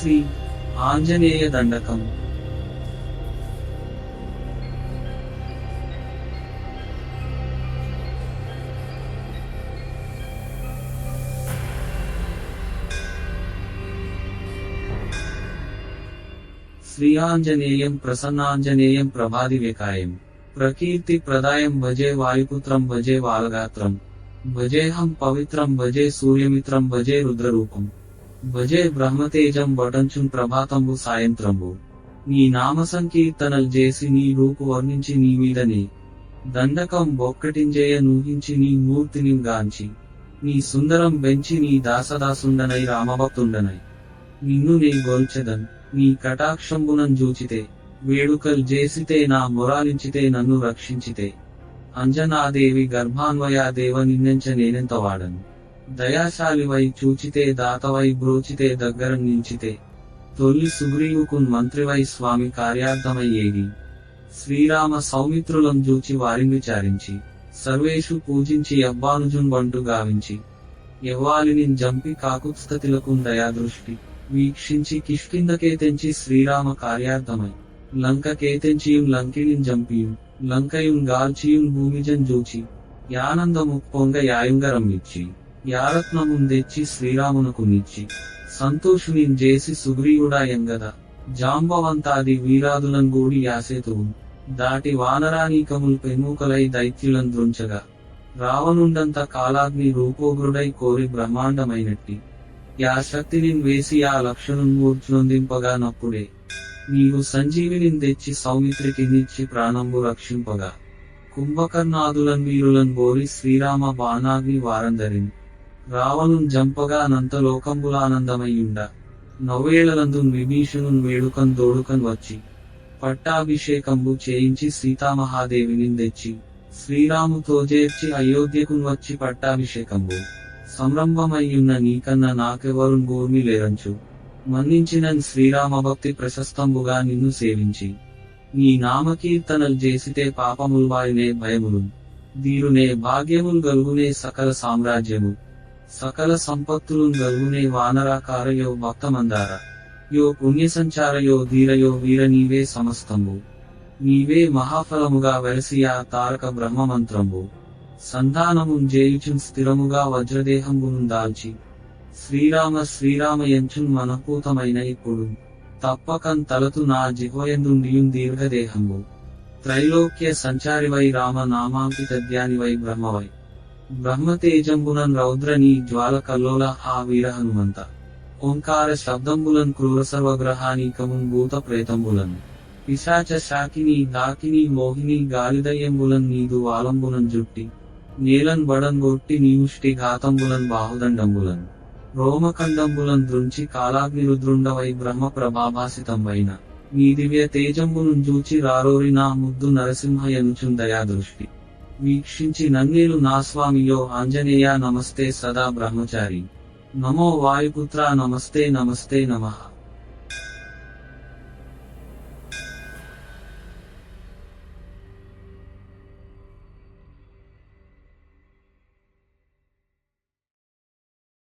శ్రీ ఆంజనేయ దండకం. శ్రీయాంజనేయం ప్రసన్నాంజనేయం ప్రభాదివేకాయం ప్రకీర్తి ప్రదాయం భజే వాయుపుత్రం భజే వాలగాత్రం భజేహం పవిత్రం భజే సూర్యమిత్రం భజే రుద్రరూపం భజే బ్రహ్మతేజం బటంచున్ ప్రభాతంబు సాయంత్రంబు. నీ నామ సంకీర్తనల్ చేసి నీ రూపు వర్ణించి నీ మీదనే దండకం బొక్కటింజేయ నూహించి నీ మూర్తిని గాంచి నీ సుందరం బెంచి నీ దాసదాసుండనై రామభక్తుండనై నిన్ను నే గొల్చెదన్ నీ కటాక్షంబునం జూచితే వేడుకల్ చేసితే నా మొరాలించితే నన్ను రక్షించితే అంజనాదేవి గర్భాన్వయా దేవ నిన్నెంచ నేనెంతవాడను దయాశాలివై చూచితే దాతవై బ్రోచితే దగ్గర నించితే తొల్లి సుగ్రీవుకున్ మంత్రివై స్వామి కార్యార్థమై ఏగి శ్రీరామ సౌమిత్రులం జూచి వారిని విచారించి సర్వేషు పూజించి అబ్బానుజున్ బంటు గావించి ఎవ్వాలిని జంపి కాకుత్స్థతిలకున్ దయాదృష్టి వీక్షించి కిష్కిందకే తెంచి శ్రీరామ కార్యార్థమై లంకకే తెంచియున్ లంకిణిన్ జంపియున్ లంకయున్ గాల్చియున్ భూమిజన్ జూచి యానందము పొంగ యాయుంగరమిచ్చి యారత్నమున్ తెచ్చి శ్రీరామునకు నిచ్చి సంతోషునిన్ చేసి సుగ్రీవుడా ఎంగద జాంబవంతాది వీరాదులన్ గూడి యాసేతువున్ దాటి వానరానీకముల్ పెన్ముకలై దైత్యులన్ దృంచగా రావణుండంత కాలాగ్ని రూపోగ్రుడై కోరి బ్రహ్మాండమైనట్టి యా శక్తినిన్ వేసి ఆ లక్షణున్ మూర్ఛనొందింపగా నప్పుడే నీవు సంజీవినిన్ తెచ్చి సౌమిత్రికి నిచ్చి ప్రాణంబు రక్షింపగా కుంభకర్ణాదులన్ వీరులన్ బోరి శ్రీరామ బాణాగ్ని వారందరిన్ రావణున్ జంపగా అనంతలోకంబులానందమయ్యుండ నవ్వేళలందున్ విభీషణున్ వేడుకన్ దోడుకన్ వచ్చి పట్టాభిషేకంబు చేయించి సీతామహాదేవినిన్ తెచ్చి శ్రీరాముతో చేర్చి అయోధ్యకున్ వచ్చి పట్టాభిషేకంబు సంరంభమయ్యున్న నీకన్న నాకెవరున్ గూర్మి లేరంచు మన్నించినన్ శ్రీరామభక్తి ప్రశస్తంబుగా నిన్ను సేవించి నీ నామకీర్తనల్ చేసితే పాపముల్వాయునే భయములు దీరునే భాగ్యముల్ గల్గునే సకల సామ్రాజ్యము సకల సంపత్తులున్ గల్గునే వానరాకారయో భక్తమందార యో పుణ్యసంచారయో ధీరయో వీర నీవే సమస్తంబు నీవే మహాఫలముగా వెరసియా తారక బ్రహ్మమంత్రంబు సంధానమున్ జేయుచున్ స్థిరముగా వజ్రదేహంబును దాల్చి శ్రీరామ శ్రీరామ ఎంచున్ మనపూతమైన ఇప్పుడు తప్పకన్ తలతు నా జిహ్వయందుండియున్ దీర్ఘదేహంబు త్రైలోక్య సంచారివై రామ నామాంకితజ్ఞానివై బ్రహ్మవై బ్రహ్మతేజంబునన్ రౌద్రనీ జ్వాల కల్లోల ఆ వీర హనుమంత ఓంకార శబ్దంబులన్ క్రూర సర్వగ్రహానీకమున్ భూత ప్రేతంబులన్ పిశాచ శాకిని దాకిని మోహిని గాలిదయ్యంబులన్ నీదు వాలంబునన్ జుట్టి నేలన్ బడన్ గొట్టి నీముష్టి ఘాతంబులన్ బాహుదండంబులన్ రోమఖండంబులన్ దృంచి కాలాగ్నిరుద్రుండవై బ్రహ్మ ప్రభాభాసితంబైన నీ దివ్య తేజంబునున్ జూచి రారోరి నా ముద్దు నరసింహయనుచున్ దయాదృష్టి వీక్షించి నన్నేలు నా స్వామియో ఆంజనేయ నమస్తే సదా బ్రహ్మచారి నమో వాయుపుత్ర నమస్తే నమస్తే నమః.